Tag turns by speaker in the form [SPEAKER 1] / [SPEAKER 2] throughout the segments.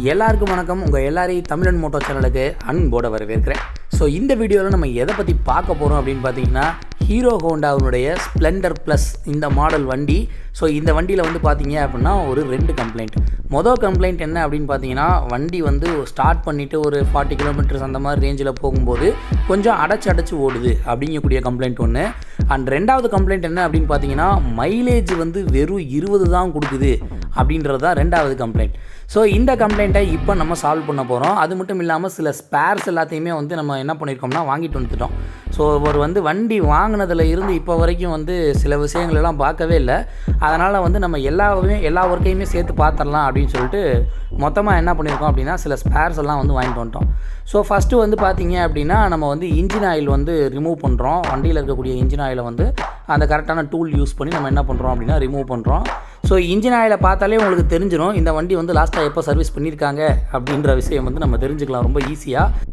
[SPEAKER 1] எல்லாருக்கும் வணக்கம். உங்கள் எல்லாரையும் தமிழன் மோட்டோ சேனலுக்கு அன்போட வரவேற்கிறேன். ஸோ இந்த வீடியோவில் நம்ம எதை பற்றி பார்க்க போகிறோம் அப்படின்னு பார்த்தீங்கன்னா, ஹீரோ ஹோண்டாவுடைய ஸ்ப்ளெண்டர் ப்ளஸ் இந்த மாடல் வண்டி. ஸோ இந்த வண்டியில் வந்து பார்த்தீங்க அப்படின்னா ஒரு 2 கம்ப்ளைண்ட். மொதல் கம்ப்ளைண்ட் என்ன அப்படின்னு பார்த்தீங்கன்னா, வண்டி வந்து ஸ்டார்ட் பண்ணிவிட்டு ஒரு 40 கிலோமீட்டர்ஸ் அந்த மாதிரி ரேஞ்சில் போகும்போது கொஞ்சம் அடைச்சி ஓடுது அப்படிங்கக்கூடிய கம்ப்ளைண்ட் ஒன்று. அண்ட் 2வது கம்ப்ளைண்ட் என்ன அப்படின்னு பார்த்தீங்கன்னா, மைலேஜ் வந்து வெறும் 20 தான் கொடுக்குது அப்படின்றது தான் 2வது கம்ப்ளைண்ட். ஸோ இந்த கம்ப்ளைண்ட்டை இப்போ நம்ம சால்வ் பண்ண போகிறோம். அது மட்டும் இல்லாமல் சில ஸ்பேர்ஸ் எல்லாத்தையுமே வந்து நம்ம என்ன பண்ணியிருக்கோம்னா வாங்கிட்டு வந்துட்டோம். ஸோ ஒரு வந்து வண்டி வாங்கினதில் இருந்து இப்போ வரைக்கும் வந்து சில விஷயங்கள் எல்லாம் பார்க்கவே இல்லை. அதனால் வந்து நம்ம எல்லா ஒர்க்கையுமே சேர்த்து பார்த்துடலாம் அப்படின்னு சொல்லிட்டு மொத்தமாக என்ன பண்ணியிருக்கோம் அப்படின்னா சில ஸ்பேர்ஸ் எல்லாம் வந்து வாங்கிட்டு வந்துட்டோம். ஸோ ஃபஸ்ட்டு வந்து பார்த்திங்க அப்படின்னா நம்ம வந்து இன்ஜின் ஆயில் வந்து ரிமூவ் பண்ணுறோம். வண்டியில் இருக்கக்கூடிய இன்ஜின் ஆயிலை வந்து அந்த கரெக்டான டூல் யூஸ் பண்ணி நம்ம என்ன பண்ணுறோம் அப்படின்னா ரிமூவ் பண்ணுறோம். ஸோ இன்ஜின் ஆயிலை பார்த்தாலே உங்களுக்கு தெரிஞ்சிடும் இந்த வண்டி வந்து லாஸ்ட்டாக எப்போ சர்வீஸ் பண்ணியிருக்காங்க அப்படின்ற விஷயம் வந்து நம்ம தெரிஞ்சுக்கலாம் ரொம்ப ஈஸியாக.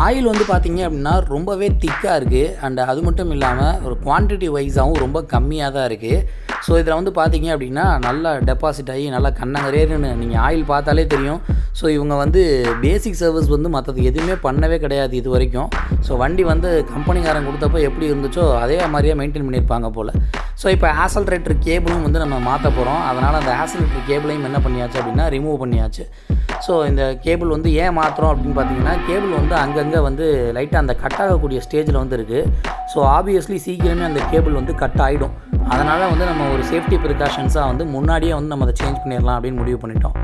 [SPEAKER 1] ஆயில் வந்து பார்த்திங்க அப்படின்னா ரொம்பவே திக்காக இருக்குது. அண்ட் அது மட்டும் இல்லாமல் ஒரு குவான்டிட்டி வைஸாகவும் ரொம்ப கம்மியாக தான் இருக்குது. ஸோ இதில் வந்து பார்த்திங்க அப்படின்னா நல்லா டெபாசிட் ஆகி நல்லா கண்ணங்கரேன்னு நீங்கள் ஆயில் பார்த்தாலே தெரியும். ஸோ இவங்க வந்து பேசிக் சர்வீஸ் வந்து மற்றது எதுவுமே பண்ணவே கிடையாது இது வரைக்கும். ஸோ வண்டி வந்து கம்பெனிக்காரன் கொடுத்தப்போ எப்படி இருந்துச்சோ அதே மாதிரியே மெயின்டைன் பண்ணியிருப்பாங்க போல். ஸோ இப்போ ஆசல்ரேட்டர் கேபிளும் வந்து நம்ம மாற்ற போகிறோம். அதனால் அந்த ஆசல்ரேட்டர் கேபிளையும் என்ன பண்ணியாச்சு அப்படின்னா ரிமூவ் பண்ணியாச்சு. ஸோ இந்த கேபிள் வந்து ஏன் மாற்றுறோம் அப்படின்னு பார்த்தீங்கன்னா, கேபிள் வந்து அங்கங்கே வந்து லைட்டாக அந்த கட் ஆகக்கூடிய ஸ்டேஜில் வந்து இருக்குது. ஸோ ஆப்வியஸ்லி சீக்கிரமே அந்த கேபிள் வந்து கட் ஆகிடும். அதனால் வந்து நம்ம ஒரு சேஃப்டி ப்ரிகாஷன்ஸாக வந்து முன்னாடியே வந்து நம்ம அதை சேஞ்ச் பண்ணிடலாம் அப்படின்னு முடிவு பண்ணிட்டோம்.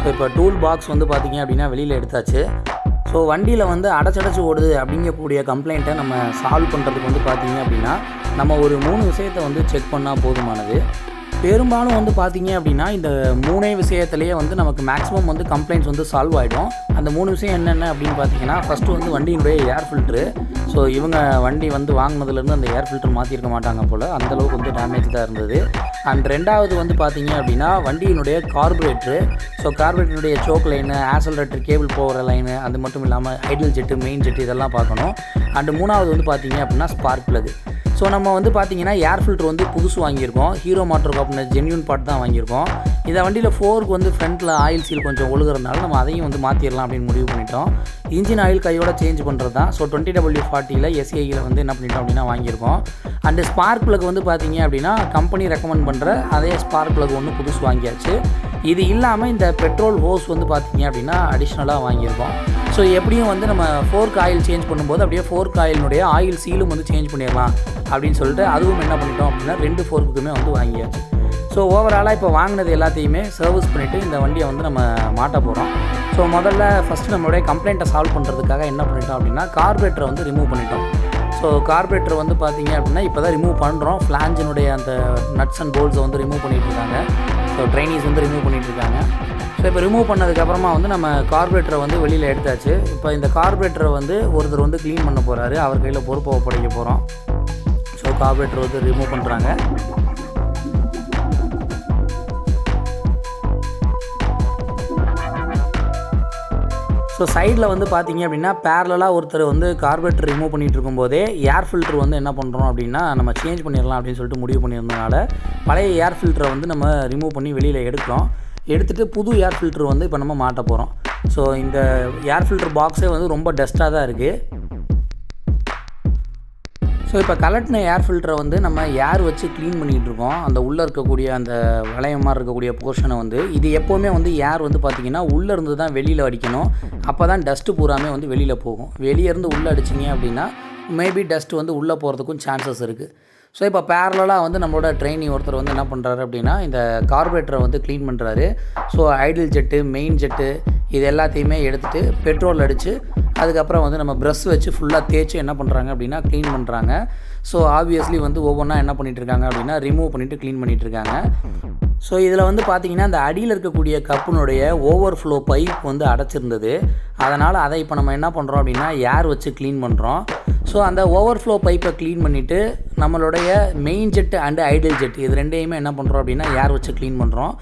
[SPEAKER 1] ஸோ இப்போ டூல் பாக்ஸ் வந்து பார்த்திங்க அப்படின்னா வெளியில் எடுத்தாச்சு. ஸோ வண்டியில் வந்து அடைச்சி ஓடுது அப்படிங்கக்கூடிய கம்ப்ளைண்ட்டை நம்ம சால்வ் பண்ணுறதுக்கு வந்து பார்த்திங்க அப்படின்னா நம்ம ஒரு 3 விஷயத்தை வந்து செக் பண்ணால் போதுமானது. பெரும்பாலும் வந்து பார்த்திங்க அப்படின்னா இந்த 3 விஷயத்துலேயே வந்து நமக்கு மேக்ஸிமம் வந்து கம்ப்ளைண்ட்ஸ் வந்து சால்வ் ஆகிடும். அந்த 3 விஷயம் என்னென்ன அப்படின்னு பார்த்தீங்கன்னா, ஃபஸ்ட்டு வந்து வண்டியினுடைய ஏர் ஃபில்ட்ரு. ஸோ இவங்க வண்டி வந்து வாங்கினதுலேருந்து அந்த ஏர் ஃபில்டர் மாற்றிருக்க மாட்டாங்க போல், அந்தளவுக்கு வந்து டேமேஜ் தான் இருந்தது. அண்ட் 2வது வந்து பார்த்திங்க அப்படின்னா வண்டியினுடைய கார்பரேட்ரு. ஸோ கார்பரேட்டருடைய சோக் லைனு, ஆசல்ரேட்டர் கேபிள் போகிற லைனு, அது மட்டும் இல்லாமல் ஐடியல் ஜெட்டு, மெயின் ஜெட்டு இதெல்லாம் பார்க்கணும். அண்டு 3வது வந்து பார்த்திங்க அப்படின்னா ஸ்பார்க் ப்ளக். ஸோ நம்ம வந்து பார்த்திங்கன்னா ஏர் ஃபில்ட்ரு வந்து புதுசு வாங்கியிருக்கோம். ஹீரோ மாட்டர் காப்பின ஜென்யூன் பார்ட் தான் வாங்கியிருக்கோம். இந்த வண்டியில் 4க்கு வந்து ஃப்ரண்ட்டில் ஆயில் சீல் கொஞ்சம் ஒழுகிறதுனால நம்ம அதையும் வந்து மாற்றிடலாம் அப்படின்னு முடிவு பண்ணிட்டோம். இன்ஜின் ஆயில் கையோட சேஞ்ச் பண்ணுறது தான். ஸோ 20W40 SAE வந்து என்ன பண்ணிட்டோம் அப்படின்னா வாங்கியிருக்கோம். அண்டு ஸ்பார்க் ப்ளக் வந்து பார்த்திங்க அப்படின்னா கம்பெனி ரெக்கமெண்ட் பண்ணுற அதே ஸ்பார்க் ப்ளக் ஒன்று புதுசு வாங்கியாச்சு. இது இல்லாமல் இந்த பெட்ரோல் ஹோஸ் வந்து பார்த்திங்க அப்படின்னா அடிஷ்னலாக வாங்கியிருக்கோம். ஸோ எப்படியும் வந்து நம்ம 4க்கு ஆயில் சேஞ்ச் பண்ணும்போது அப்படியே 4க்கு ஆயிலினுடைய ஆயில் சீலும் வந்து சேஞ்ச் பண்ணிடலாம் அப்படின்னு சொல்லிட்டு அதுவும் என்ன பண்ணிட்டோம் அப்படின்னா 2 4க்குமே வந்து வாங்கியாச்சு. ஸோ ஓவராலாக இப்போ வாங்கினது எல்லாத்தையுமே சர்வீஸ் பண்ணிவிட்டு இந்த வண்டியை வந்து நம்ம மாட்ட போகிறோம். ஸோ ஃபஸ்ட்டு நம்மளுடைய கம்ப்ளைண்ட்டை சால்வ் பண்ணுறதுக்காக என்ன பண்ணிட்டோம் அப்படின்னா கார்பரேட்டரை வந்து ரிமூவ் பண்ணிட்டோம். ஸோ கார்பரேட்டர் வந்து பார்த்திங்க அப்படின்னா இப்போ தான் ரிமூவ் பண்ணுறோம். ஃப்ளாஞ்சினுடைய அந்த நட்ஸ் அண்ட் போல்ட்ஸை வந்து ரிமூவ் பண்ணிகிட்ருக்காங்க. ஸோ ட்ரைனிஸ் வந்து ரிமூவ் பண்ணிகிட்ருக்காங்க. ஸோ இப்போ ரிமூவ் பண்ணதுக்கப்புறமா வந்து நம்ம கார்பரேட்டரை வந்து வெளியில் எடுத்தாச்சு. இப்போ இந்த கார்பரேட்டரை வந்து ஒருத்தர் வந்து க்ளீன் பண்ண போகிறாரு. அவர் கையில் பொறுப்பை ஒப்படைக்க போகிறோம். ஸோ கார்பரேட்டர் வந்து ரிமூவ் பண்ணுறாங்க. ஸோ சைடில் வந்து பார்த்திங்க அப்படின்னா பேரலாக ஒருத்தர் வந்து கார்பரேட்டர் ரிமூவ் பண்ணிகிட்டு இருக்கும்போதே ஏர் ஃபில்ட்ரு வந்து என்ன பண்ணுறோம் அப்படின்னா நம்ம சேஞ்ச் பண்ணிடலாம் அப்படின்னு சொல்லிட்டு முடிவு பண்ணியிருந்தனால பழைய ஏர் ஃபில்டரை வந்து நம்ம ரிமூவ் பண்ணி வெளியில் எடுத்துகிட்டு புது ஏர் ஃபில்ட்ரு வந்து இப்போ நம்ம மாட்ட போகிறோம். ஸோ இந்த ஏர் ஃபில்டர் பாக்ஸே வந்து ரொம்ப டஸ்ட்டாக தான் இருக்குது. ஸோ இப்போ கலட்டின ஏர் ஃபில்டரை வந்து நம்ம ஏர் வச்சு க்ளீன் பண்ணிகிட்டு இருக்கோம். அந்த உள்ளே இருக்கக்கூடிய அந்த வளையம் மாதிரி இருக்கக்கூடிய போர்ஷனை வந்து இது எப்போவுமே வந்து ஏர் வந்து பார்த்திங்கன்னா உள்ளே இருந்து தான் வெளியில் அடிக்கணும். அப்போ தான் டஸ்ட்டு பூராமே வந்து வெளியில் போகும். வெளியே இருந்து உள்ளே அடிச்சிங்க அப்படின்னா மேபி டஸ்ட்டு வந்து உள்ளே போகிறதுக்கும் சான்சஸ் இருக்குது. ஸோ இப்போ பேரலாக வந்து நம்மளோட ட்ரெயினி ஒருத்தர் வந்து என்ன பண்ணுறாரு அப்படின்னா இந்த கார்பரேட்டரை வந்து க்ளீன் பண்ணுறாரு. So ideal jet, main jet இது எல்லாத்தையுமே எடுத்துகிட்டு பெட்ரோல் அடித்து அதுக்கப்புறம் வந்து நம்ம ப்ரஷ் வச்சு ஃபுல்லாக தேய்ச்சி என்ன பண்ணுறாங்க அப்படின்னா க்ளீன் பண்ணுறாங்க. ஸோ ஆப்வியஸ்லி வந்து ஒவ்வொன்றா என்ன பண்ணிகிட்ருக்காங்க அப்படின்னா ரிமூவ் பண்ணிவிட்டு க்ளீன் பண்ணிகிட்ருக்காங்க. ஸோ இதில் வந்து பார்த்திங்கன்னா அந்த அடியில் இருக்கக்கூடிய கப்புனுடைய ஓவர்ஃப்ளோ பைப் வந்து அடைச்சிருந்தது. அதனால் அதை இப்போ நம்ம என்ன பண்ணுறோம் அப்படின்னா ஏர் வச்சு க்ளீன் பண்ணுறோம். ஸோ அந்த ஓவர்ஃப்ளோ பைப்பை க்ளீன் பண்ணிவிட்டு நம்மளுடைய main jet and ideal jet இது ரெண்டையுமே என்ன பண்ணுறோம் அப்படின்னா ஏர் வச்சு க்ளீன் பண்ணுறோம்.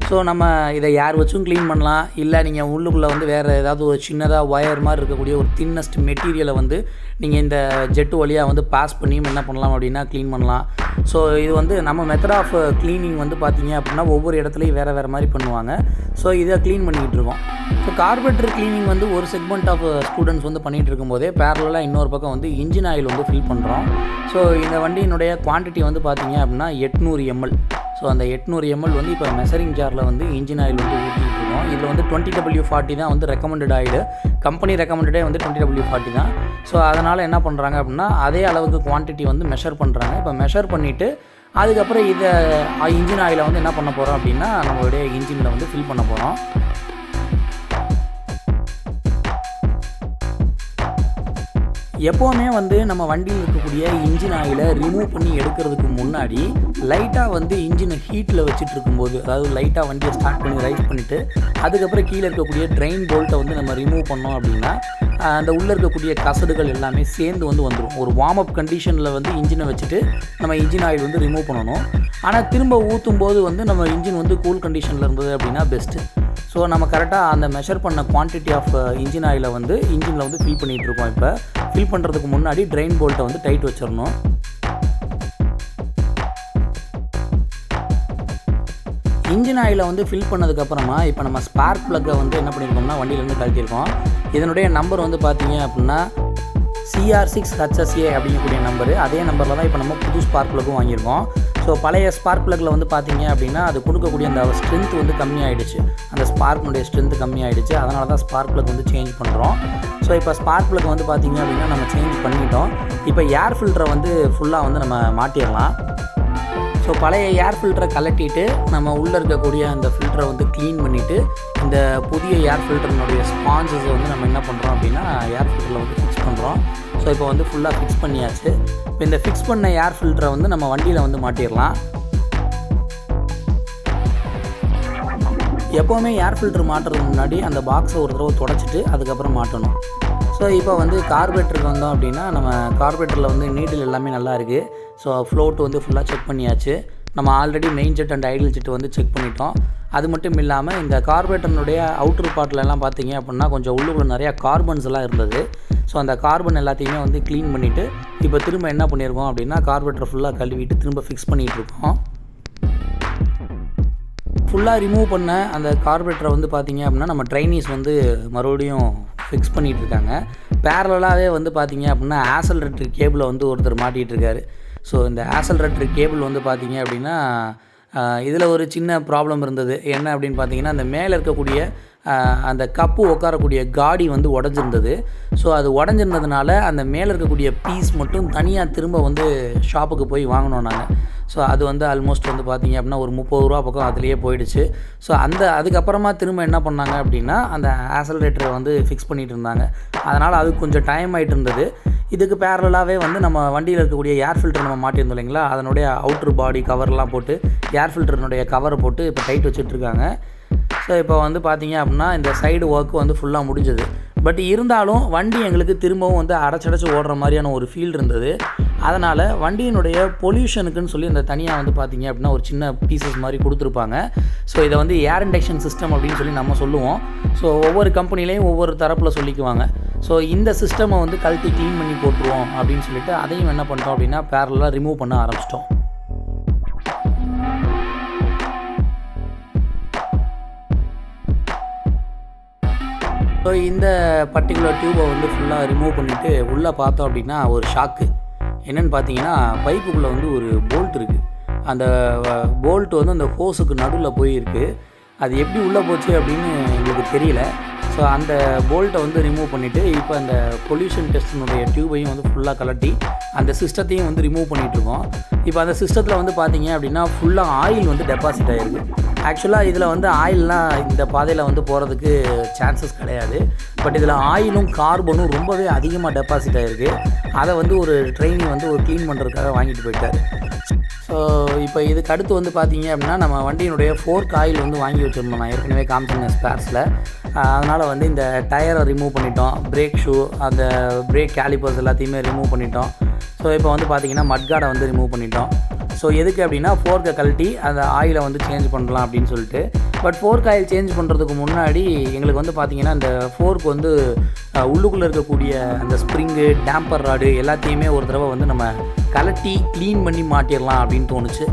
[SPEAKER 1] ஸோ நம்ம இதை ஏர் வச்சும் க்ளீன் பண்ணலாம், இல்லை நீங்கள் உள்ளுக்குள்ளே வந்து வேறு ஏதாவது ஒரு சின்னதாக ஒயர் மாதிரி இருக்கக்கூடிய ஒரு தின்னஸ்ட் மெட்டீரியலை வந்து நீங்கள் இந்த ஜெட்டு வழியாக வந்து பாஸ் பண்ணியும் என்ன பண்ணலாம் அப்படின்னா க்ளீன் பண்ணலாம். ஸோ இது வந்து நம்ம மெத்தட் ஆஃப் க்ளீனிங் வந்து பார்த்திங்க அப்படின்னா ஒவ்வொரு இடத்துலையும் வேறு மாதிரி பண்ணுவாங்க. ஸோ இதை க்ளீன் பண்ணிக்கிட்டு இருக்கோம். ஸோ கார்பரேட்டர் க்ளீனிங் வந்து ஒரு செக்மெண்ட் ஆஃப் ஸ்டூடெண்ட்ஸ் வந்து பண்ணிகிட்டு இருக்கும்போதே பேரலாக இன்னொரு பக்கம் வந்து இன்ஜின் ஆயில் வந்து ஃபில் பண்ணுறோம். ஸோ இந்த வண்டியினுடைய குவான்டிட்டி வந்து பார்த்திங்க அப்படின்னா 800 ml. ஸோ அந்த 800 ml வந்து இப்போ மெஷரிங் ஜாரில் வந்து இன்ஜின் ஆயில் வந்து ஊற்றிட்டு இருக்கோம். இதில் வந்து 20W40 தான் வந்து ரெக்கமெண்டட் ஆயில், கம்பெனி ரெக்கமெண்டடே வந்து 20W40 தான். ஸோ அதனால் என்ன பண்ணுறாங்க அப்படின்னா அதே அளவுக்கு குவான்டிட்டி வந்து மெஷர் பண்ணுறாங்க. இப்போ மெஷர் பண்ணிவிட்டு அதுக்கப்புறம் இதை இன்ஜின் ஆயிலை வந்து என்ன பண்ண போகிறோம் அப்படின்னா நம்மளுடைய இன்ஜினில் வந்து ஃபில் பண்ண போகிறோம். எப்போவுமே வந்து நம்ம வண்டியில் இருக்கக்கூடிய இன்ஜின் ஆயிலை ரிமூவ் பண்ணி எடுக்கிறதுக்கு முன்னாடி லைட்டாக வந்து இன்ஜினை ஹீட்டில் வச்சுட்டு இருக்கும்போது, அதாவது லைட்டாக வண்டியை ஸ்டார்ட் பண்ணி ரைஸ் பண்ணிவிட்டு அதுக்கப்புறம் கீழே இருக்கக்கூடிய ட்ரெயின் போல்ட்டை வந்து நம்ம ரிமூவ் பண்ணோம் அப்படின்னா அந்த உள்ளே இருக்கக்கூடிய கசடுகள் எல்லாமே சேர்ந்து வந்து வந்துடும். ஒரு வார்ம் அப் கண்டிஷனில் வந்து இன்ஜினை வச்சுட்டு நம்ம இன்ஜின் ஆயில் வந்து ரிமூவ் பண்ணணும். ஆனால் திரும்ப ஊற்றும் போது வந்து நம்ம இன்ஜின் வந்து கூல் கண்டிஷனில் இருந்தது அப்படின்னா பெஸ்ட்டு. ஸோ நம்ம கரெக்டாக அந்த மெஷர் பண்ண குவான்டிட்டி ஆஃப் இன்ஜின் ஆயிலை வந்து இன்ஜினில் வந்து ஃபில் பண்ணிகிட்டு இருக்கோம். இப்போ ஃபில் பண்ணுறதுக்கு முன்னாடி ட்ரெயின் போல்ட்டை வந்து டைட் வச்சிடணும். இன்ஜின் ஆயிலை வந்து ஃபில் பண்ணதுக்கப்புறமா இப்போ நம்ம ஸ்பார்க் ப்ளக்கை வந்து என்ன பண்ணியிருக்கோம்னா வண்டியிலேருந்து கழட்டியிருக்கோம். இதனுடைய நம்பர் வந்து பார்த்தீங்க அப்படின்னா CR6HSA அப்படிங்கக்கூடிய நம்பரு. அதே நம்பரில் தான் இப்போ நம்ம புது ஸ்பார்க் ப்ளக்கும் வாங்கியிருக்கோம். ஸோ பழைய ஸ்பார்க் ப்ளக்கில் வந்து பார்த்தீங்க அப்படின்னா அது கொடுக்கக்கூடிய அந்த ஸ்ட்ரென்த் வந்து கம்மியாகிடுச்சு, அந்த ஸ்பார்க்கினுடைய ஸ்ட்ரென்த் கம்மியாகிடுச்சு. அதனால தான் ஸ்பார்க் ப்ளக் வந்து சேஞ்ச் பண்ணுறோம். ஸோ இப்போ ஸ்பார்க் ப்ளக் வந்து பார்த்தீங்க அப்படின்னா நம்ம சேஞ்ச் பண்ணிட்டோம். இப்போ ஏர் ஃபில்டரை வந்து ஃபுல்லாக வந்து நம்ம மாட்டிடலாம். ஸோ பழைய ஏர் ஃபில்டரை கலட்டிட்டு நம்ம உள்ளே இருக்கக்கூடிய அந்த ஃபில்டரை வந்து க்ளீன் பண்ணிவிட்டு இந்த புதிய ஏர் ஃபில்டர்னுடைய ஸ்பான்சஸை வந்து நம்ம என்ன பண்ணுறோம் அப்படின்னா ஏர் ஃபில்டரில் வந்து ஃபிக்ஸ் பண்ணுறோம். ஸோ இப்போ வந்து ஃபுல்லாக ஃபிக்ஸ் பண்ணியாச்சு. இப்போ இந்த ஃபிக்ஸ் பண்ண ஏர் ஃபில்டரை வந்து நம்ம வண்டியில் வந்து மாட்டிடலாம். எப்போவுமே ஏர் ஃபில்டர் மாட்டுறதுக்கு முன்னாடி அந்த பாக்ஸை ஒரு தடவை தொடச்சிட்டு அதுக்கப்புறம் மாட்டணும். ஸோ இப்போ வந்து கார்பரேட்டருக்கு வந்தோம் அப்படின்னா நம்ம கார்பரேட்டரில் வந்து நீடில் எல்லாமே நல்லா இருக்குது. ஸோ ஃப்ளோட் வந்து ஃபுல்லாக செக் பண்ணியாச்சு. நம்ம already main jet and ideal jet வந்து செக் பண்ணிட்டோம். அது மட்டும் இல்லாமல் இந்த கார்பரேட்டர்னுடைய அவுட்டர் பார்ட்லலாம் பார்த்தீங்க அப்படின்னா கொஞ்சம் உள்ளுக்குள்ள நிறையா கார்பன்ஸ் எல்லாம் இருந்தது. ஸோ அந்த கார்பன் எல்லாத்தையுமே வந்து க்ளீன் பண்ணிவிட்டு இப்போ திரும்ப என்ன பண்ணியிருக்கோம் அப்படின்னா கார்பரேட்டர் ஃபுல்லாக கழுவிட்டு திரும்ப ஃபிக்ஸ் பண்ணிகிட்டு இருக்கோம். ஃபுல்லாக ரிமூவ் பண்ண அந்த கார்பரேட்டரை வந்து பார்த்திங்க அப்படின்னா நம்ம ட்ரைனீஸ் வந்து மறுபடியும் ஃபிக்ஸ் பண்ணிகிட்டு இருக்காங்க. பேரலாகவே வந்து பார்த்திங்க அப்படின்னா ஆசலரேட்டர் கேபிளை வந்து ஒருத்தர் மாட்டிகிட்டு இருக்காரு. ஸோ இந்த ஆசலரேட்டர் கேபிள் வந்து பார்த்திங்க அப்படின்னா இதில் ஒரு சின்ன ப்ராப்ளம் இருந்தது. என்ன அப்படின்னு பார்த்தீங்கன்னா அந்த மேலே இருக்கக்கூடிய அந்த கப்பு உட்காரக்கூடிய காடி வந்து உடஞ்சிருந்தது. ஸோ அது உடஞ்சிருந்ததுனால அந்த மேலே இருக்கக்கூடிய பீஸ் மட்டும் தனியாக திரும்ப வந்து ஷாப்புக்கு போய் வாங்கினோம் நாங்கள். ஸோ அது வந்து ஆல்மோஸ்ட் வந்து பார்த்திங்க அப்படின்னா ஒரு 30 ரூபா பக்கம் அதுலேயே போயிடுச்சு. ஸோ அதுக்கப்புறமா திரும்ப என்ன பண்ணாங்க அப்படின்னா அந்த ஆசலரேட்டரை வந்து ஃபிக்ஸ் பண்ணிகிட்டு இருந்தாங்க. அதனால் அது கொஞ்சம் டைம் ஆகிட்டு இருந்தது. இதுக்கு பேரலாகவே வந்து நம்ம வண்டியில் இருக்கக்கூடிய ஏர் ஃபில்டர் நம்ம மாட்டியிருந்தோம் இல்லைங்களா, அதனுடைய அவுட்ரு பாடி கவர்லாம் போட்டு ஏர் ஃபில்டர்னுடைய கவரை போட்டு இப்போ டைட் வச்சுட்ருக்காங்க. ஸோ இப்போ வந்து பார்த்திங்க அப்படின்னா இந்த சைடு ஒர்க்கு வந்து ஃபுல்லாக முடிஞ்சது. பட் இருந்தாலும் வண்டி எங்களுக்கு திரும்பவும் வந்து அடைச்சடைச்சு ஓடுற மாதிரியான ஒரு ஃபீல் இருந்தது. அதனால் வண்டியினுடைய பொல்யூஷனுக்குன்னு சொல்லி அந்த தனியாக வந்து பார்த்திங்க அப்படின்னா ஒரு சின்ன பீசஸ் மாதிரி கொடுத்துருப்பாங்க. ஸோ இதை வந்து ஏர் இண்டக்ஷன் சிஸ்டம் அப்படின்னு சொல்லி நம்ம சொல்லுவோம். ஸோ ஒவ்வொரு கம்பெனிலையும் ஒவ்வொரு தரப்பில் சொல்லிக்குவாங்க. ஸோ இந்த சிஸ்டமை வந்து கழட்டி க்ளீன் பண்ணி போட்டுருவோம் அப்படின்னு சொல்லிட்டு அதையும் என்ன பண்ணிட்டோம் அப்படின்னா பேரலாக ரிமூவ் பண்ண ஆரம்பிச்சிட்டோம். ஸோ இந்த பர்டிகுலர் டியூபை வந்து ஃபுல்லாக ரிமூவ் பண்ணிவிட்டு உள்ளே பார்த்தோம் அப்படின்னா ஒரு ஷாக்கு என்னென்னு பார்த்தீங்கன்னா பைப்புக்குள்ளே வந்து ஒரு போல்ட் இருக்குது. அந்த போல்ட் வந்து அந்த ஹோஸுக்கு நடுவில் போயிருக்கு. அது எப்படி உள்ளே போச்சு அப்படின்னு எங்களுக்கு தெரியல. ஸோ அந்த போல்ட்டை வந்து ரிமூவ் பண்ணிவிட்டு இப்போ அந்த பொல்யூஷன் டெஸ்டினுடைய டியூபையும் வந்து ஃபுல்லாக கலட்டி அந்த சிஸ்டத்தையும் வந்து ரிமூவ் பண்ணிகிட்ருக்கோம். இப்போ அந்த சிஸ்டத்தில் வந்து பார்த்திங்க அப்படின்னா ஃபுல்லாக ஆயில் வந்து டெபாசிட் ஆகிருக்கு. ஆக்சுவலாக இதில் வந்து ஆயிலெலாம் இந்த பாதையில் வந்து போகிறதுக்கு சான்சஸ் கிடையாது. பட் இதில் ஆயிலும் கார்பனும் ரொம்பவே அதிகமாக டெபாசிட் ஆகிருக்கு. அதை வந்து ஒரு ட்ரெயினி வந்து ஒரு க்ளீன் பண்ணுறதுக்காக வாங்கிட்டு போயிட்டார். ஸோ இப்போ இதுக்கு அடுத்து வந்து பார்த்தீங்க அப்படின்னா நம்ம வண்டியினுடைய ஃபோர்க் ஆயில் வந்து வாங்கி வச்சுருந்தோம். நான் ஏற்கனவே காமிச்சிருந்தேன் ஸ்பேர்ஸில். அதனால் வந்து இந்த டயரை ரிமூவ் பண்ணிட்டோம், பிரேக் ஷூ, அந்த பிரேக் கேலிப்பர்ஸ் எல்லாத்தையுமே ரிமூவ் பண்ணிட்டோம். ஸோ இப்போ வந்து பார்த்திங்கன்னா மட்கார்டை வந்து ரிமூவ் பண்ணிட்டோம். ஸோ எதுக்கு அப்படின்னா ஃபோர்க்கை கழட்டி அந்த ஆயிலை வந்து சேஞ்ச் பண்ணலாம் அப்படின்னு சொல்லிட்டு. பட் ஃபோர்க் ஆயில் சேஞ்ச் பண்ணுறதுக்கு முன்னாடி எங்களுக்கு வந்து பார்த்திங்கன்னா இந்த ஃபோர்க் வந்து உள்ளுக்குள்ளே இருக்கக்கூடிய அந்த ஸ்ப்ரிங்கு, டேம்பர் ராடு எல்லாத்தையுமே ஒரு தடவை வந்து நம்ம கலட்டி க்ளீன் பண்ணி மாட்டிடலாம் அப்படின்னு தோணுச்சு.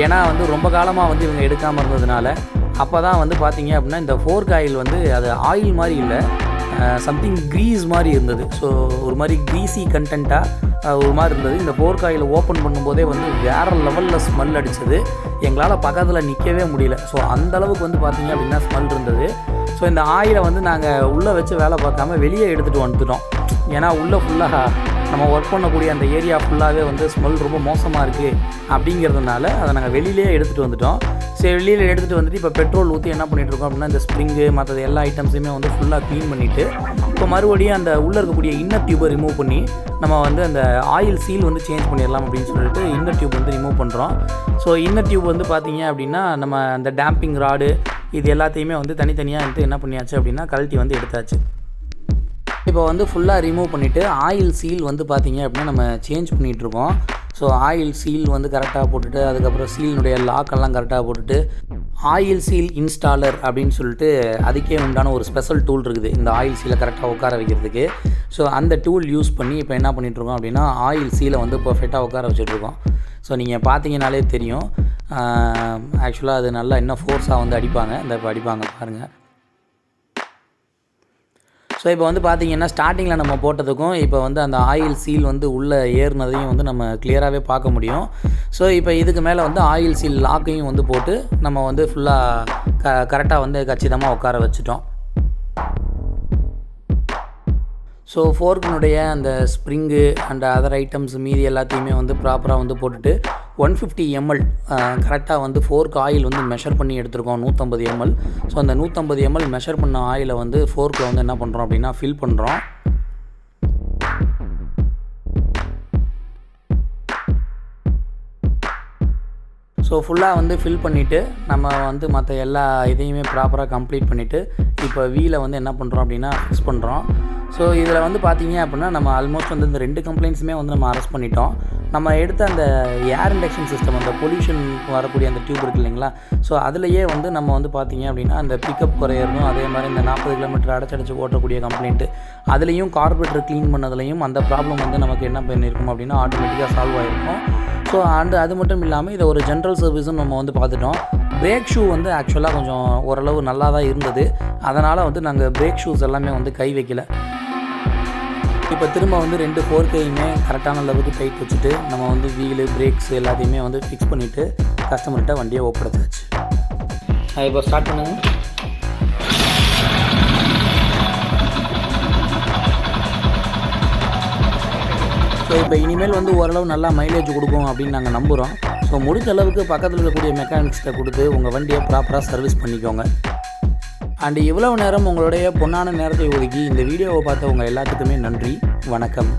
[SPEAKER 1] ஏன்னா வந்து ரொம்ப காலமாக வந்து இவங்க எடுக்காமல் இருந்ததுனால அப்போ தான் வந்து பார்த்திங்க அப்படின்னா இந்த ஃபோர்க் ஆயில் வந்து அது ஆயில் மாதிரி இல்லை, சம்திங் க்ரீஸ் மாதிரி இருந்தது. ஸோ ஒரு மாதிரி க்ரீஸி கண்டென்ட்டாக ஒரு மாதிரி இருந்தது. இந்த ஃபோர்க் ஆயில் ஓப்பன் பண்ணும்போதே வந்து வேறு லெவலில் ஸ்மெல் அடித்தது. எங்களால் பக்கத்தில் நிற்கவே முடியல. ஸோ அந்தளவுக்கு வந்து பார்த்திங்க அப்படின்னா ஸ்மெல் இருந்தது. ஸோ இந்த ஆயிலை வந்து நாங்கள் உள்ளே வச்சு வேலை பார்க்காம வெளியே எடுத்துகிட்டு வந்துட்டோம். ஏன்னா உள்ளே ஃபுல்லாக நம்ம ஒர்க் பண்ணக்கூடிய அந்த ஏரியா ஃபுல்லாகவே வந்து ஸ்மெல் ரொம்ப மோசமாக இருக்குது அப்படிங்கிறதுனால அதை நாங்கள் வெளியிலே எடுத்துகிட்டு வந்துட்டோம். சரி, வெளியில் எடுத்துகிட்டு வந்துட்டு இப்போ பெட்ரோல் ஊற்றி என்ன பண்ணிகிட்ருக்கோம் அப்படின்னா இந்த ஸ்ப்ரிங்கு மற்றது எல்லா ஐட்டம்ஸையுமே வந்து ஃபுல்லாக க்ளீன் பண்ணிவிட்டு இப்போ மறுபடியும் அந்த உள்ளே இருக்கக்கூடிய இன்னர் டியூபை ரிமூவ் பண்ணி நம்ம வந்து அந்த ஆயில் சீல் வந்து சேஞ்ச் பண்ணிடலாம் அப்படின்னு சொல்லிட்டு இன்னர் டியூப் வந்து ரிமூவ் பண்ணுறோம். ஸோ இன்னர் டியூப் வந்து பார்த்திங்க அப்படின்னா நம்ம அந்த டேம்பிங் ராடு இது எல்லாத்தையுமே வந்து தனித்தனியாக வந்து என்ன பண்ணியாச்சு அப்படின்னா கழட்டி வந்து எடுத்தாச்சு. இப்போ வந்து ஃபுல்லாக ரிமூவ் பண்ணிவிட்டு ஆயில் சீல் வந்து பார்த்திங்க அப்படின்னா நம்ம சேஞ்ச் பண்ணிகிட்ருக்கோம். ஸோ ஆயில் சீல் வந்து கரெக்டாக போட்டுட்டு அதுக்கப்புறம் சீலினுடைய லாக்கெல்லாம் கரெக்டாக போட்டுட்டு ஆயில் சீல் இன்ஸ்டாலர் அப்படின்னு சொல்லிட்டு அதுக்கே உண்டான ஒரு ஸ்பெஷல் டூல் இருக்குது இந்த ஆயில் சீலை கரெக்டாக உட்கார வைக்கிறதுக்கு. ஸோ அந்த டூல் யூஸ் பண்ணி இப்போ என்ன பண்ணிகிட்ருக்கோம் அப்படின்னா ஆயில் சீலை வந்து பர்ஃபெக்டாக உட்கார வச்சுட்ருக்கோம். ஸோ நீங்கள் பார்த்தீங்கனாலே தெரியும், ஆக்சுவலாக அது நல்லா இன்னும் ஃபோர்ஸாக வந்து அடிப்பாங்க. இந்த இப்போ அடிப்பாங்க பாருங்கள். ஸோ இப்போ வந்து பார்த்திங்கன்னா ஸ்டார்டிங்கில் நம்ம போட்டதுக்கும் இப்போ வந்து அந்த ஆயில் சீல் வந்து உள்ளே ஏறினதையும் வந்து நம்ம கிளியராகவே பார்க்க முடியும். ஸோ இப்போ இதுக்கு மேலே வந்து ஆயில் சீல் லாக்கையும் வந்து போட்டு நம்ம வந்து ஃபுல்லாக கரெக்டாக வந்து கச்சிதமாக உட்கார வச்சுட்டோம். ஸோ ஃபோர்க்கினுடைய அந்த ஸ்ப்ரிங்கு அண்ட் அதர் ஐட்டம்ஸ் மீதி எல்லாத்தையுமே வந்து ப்ராப்பராக வந்து போட்டுட்டு 150 ml கரெக்டாக வந்து ஃபோர்க் ஆயில் வந்து மெஷர் பண்ணி எடுத்துருக்கோம் 150 ml. ஸோ அந்த 150 ml மெஷர் பண்ண ஆயிலை வந்து ஃபோர்க்கில் வந்து என்ன பண்ணுறோம் அப்படின்னா ஃபில் பண்ணுறோம். ஸோ ஃபுல்லாக வந்து ஃபில் பண்ணிவிட்டு நம்ம வந்து மற்ற எல்லா இதையுமே ப்ராப்பராக கம்ப்ளீட் பண்ணிவிட்டு இப்போ வீலை வந்து என்ன பண்ணுறோம் அப்படின்னா ஃபிக்ஸ் பண்ணுறோம். ஸோ இதில் வந்து பார்த்திங்க அப்படின்னா நம்ம ஆல்மோஸ்ட் வந்து இந்த 2 கம்ப்ளைண்ட்ஸுமே வந்து நம்ம அரெஸ்ட் பண்ணிட்டோம். நம்ம எடுத்த அந்த ஏர் இண்டக்ஷன் சிஸ்டம், அந்த பொல்யூஷன் வரக்கூடிய அந்த டியூப் இருக்குது இல்லைங்களா, ஸோ அதிலையே வந்து நம்ம வந்து பார்த்திங்க அப்படின்னா அந்த பிக்கப் குறையிறதும் அதே மாதிரி இந்த 40 கிலோமீட்டர் அடைச்சடிச்சு ஓட்டக்கூடிய கம்ப்ளைண்ட்டு அதுலேயும் கார்பரேட்டர் க்ளீன் பண்ணதுலையும் அந்த ப்ராப்ளம் வந்து நமக்கு என்ன பண்ணியிருக்கும் அப்படின்னா ஆட்டோமேட்டிக்காக சால்வ் ஆகிருக்கும். ஸோ அது மட்டும் இல்லாமல் இதை ஒரு ஜென்ரல் சர்வீஸும் நம்ம வந்து பார்த்துட்டோம். பிரேக் ஷூ வந்து ஆக்சுவலாக கொஞ்சம் ஓரளவு நல்லா தான் இருந்தது. அதனால் வந்து நாங்கள் பிரேக் ஷூஸ் எல்லாமே வந்து கை வைக்கல. இப்போ திரும்ப வந்து 2 4Kயுமே கரெக்டான அளவுக்கு டைட் வச்சுட்டு நம்ம வந்து வீலு பிரேக்ஸ் எல்லாத்தையுமே வந்து ஃபிக்ஸ் பண்ணிவிட்டு கஸ்டமர்கிட்ட வண்டியை ஒப்படைச்சாச்சு. இப்போ ஸ்டார்ட் பண்ணுங்கள். ஸோ இப்போ இனிமேல் வந்து ஓரளவு நல்லா மைலேஜ் கொடுக்கும் அப்படின்னு நாங்கள் நம்புகிறோம். ஸோ முடிஞ்ச அளவுக்கு பக்கத்தில் இருக்கக்கூடிய மெக்கானிக்ஸ்கிட்ட கொடுத்து உங்கள் வண்டியை ப்ராப்பராக சர்வீஸ் பண்ணிக்கோங்க. அண்டு இவ்வளவு நேரம் உங்களுடைய பொன்னான நேரத்தை ஒதுக்கி இந்த வீடியோவை பார்த்த உங்கள் எல்லாத்துக்குமே நன்றி. வணக்கம்.